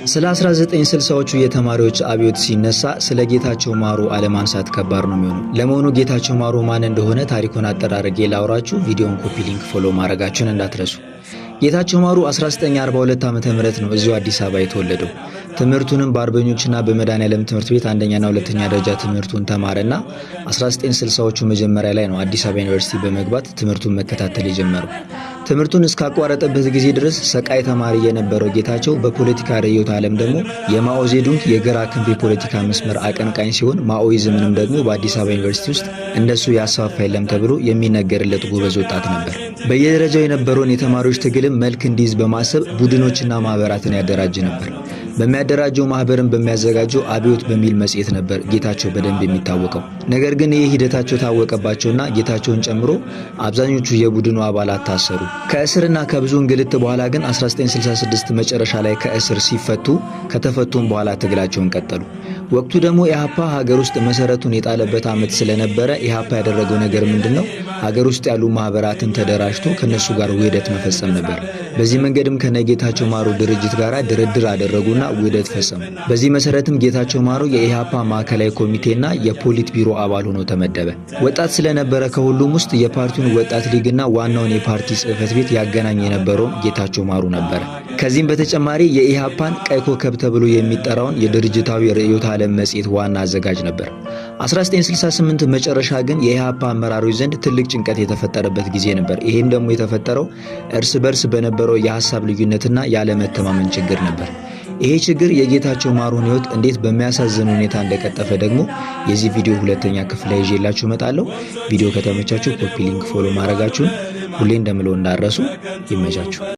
ስለ 1960ዎቹ የተማሪዎች አብዮት ሲነሳ ስለ ጌታቸው ማሩ አለማንሳት ከባድ ነው የሚሆነው። ለመሆኑ ጌታቸው ማሩ ማን እንደሆነ ታሪኩን አጠራርጌ ላውራችሁ። ቪዲዮውን ኮፒ ሊንክ ፎሎ ማድረጋችሁን እንዳትረሱ። ጌታቸው ማሩ 1942 ዓ.ም ነው እዚሁ አዲስ አበባ የተወለደው። ትምህርቱንም በአርበኞችና በመድኃኔዓለም ትምህርት ቤት አንደኛና ሁለተኛ ደረጃ ትምህርቱን ተማረና 1960ዎቹ መጀመሪያ ላይ ነው አዲስ አበባ ዩኒቨርሲቲ በመግባት ትምህርቱን መከታተል የጀመረው። ትምህርቱን እስካቋረጠበት ጊዜ ድረስ ሰቃይ ተማሪ የነበረው ጌታቸው በፖለቲካ ርዕዮተ ዓለም ደግሞ የማኦ ዜዱንግ የግራ ክንፍ የፖለቲካ መስመር አቀንቃኝ ሲሆን ማኦይዝምንም ደግሞ በአዲስ አበባ ዩኒቨርሲቲ ውስጥ እንደሱ ያስፋፋ የለም ተብሎ የሚነገርለት ጎበዝ ወጣት ነበር። በየደረጃው የነበረውን የተማሪዎች ትግልም መልክ እንዲይዝ በማሰብ ቡድኖችና ማህበራትን ያደራጅ ነበር። በሚያደራጀው ማህበርን በሚያዘጋጀው አብዮት በሚል መጽሔት ነበር ጌታቸው በደንብ የሚታወቀው። ነገር ግን ይህ ሂደታቸው ታወቀባቸውና ጌታቸውን ጨምሮ አብዛኞቹ የቡድኑ አባላት ታሰሩ። ከእስርና ከብዙ እንግልት በኋላ ግን 1966 መጨረሻ ላይ ከእስር ሲፈቱ ከተፈቱም በኋላ ትግላቸውን ቀጠሉ። ወቅቱ ደግሞ ኢህአፓ ሀገር ውስጥ መሰረቱን የጣለበት ዓመት ስለነበረ ኢህአፓ ያደረገው ነገር ምንድነው? ሀገር ውስጥ ያሉ ማህበራትን ተደራጅቶ ከነሱ ጋር ውህደት መፈጸም ነበር። በዚህ መንገድም ከነጌታቸው ማሩ ድርጅት ጋር ድርድር አደረጉና ውህደት ፈጸሙ። በዚህ መሰረትም ጌታቸው ማሩ የኢህአፓ ማዕከላዊ ኮሚቴና የፖሊት ቢሮ አባል ሆኖ ተመደበ። ወጣት ስለነበረ ከሁሉም ውስጥ የፓርቲውን ወጣት ሊግና ዋናውን የፓርቲ ጽህፈት ቤት ያገናኝ የነበረው ጌታቸው ማሩ ነበር። ከዚህም በተጨማሪ የኢህአፓን ቀይ ኮከብ ተብሎ የሚጠራውን የድርጅታዊ ርዕዮተ ዓለም መጽሔት ዋና አዘጋጅ ነበር። 1968 መጨረሻ ግን የኢህአፓ አመራሮች ዘንድ ትልቅ ጭንቀት የተፈጠረበት ጊዜ ነበር። ይሄም ደግሞ የተፈጠረው እርስ በርስ በነበረው የሐሳብ ልዩነትና ያለመተማመን ችግር ነበር። ይሄ ችግር የጌታቸው ማሩን ህይወት እንዴት በሚያሳዝን ሁኔታ እንደቀጠፈ ደግሞ የዚህ ቪዲዮ ሁለተኛ ክፍል ላይ ይዤላችሁ እመጣለሁ። ቪዲዮ ከተመቻችሁ ኮፒ ሊንክ ፎሎ ማድረጋችሁን ሁሌ እንደምለው እንዳረሱ። ይመቻችሁ።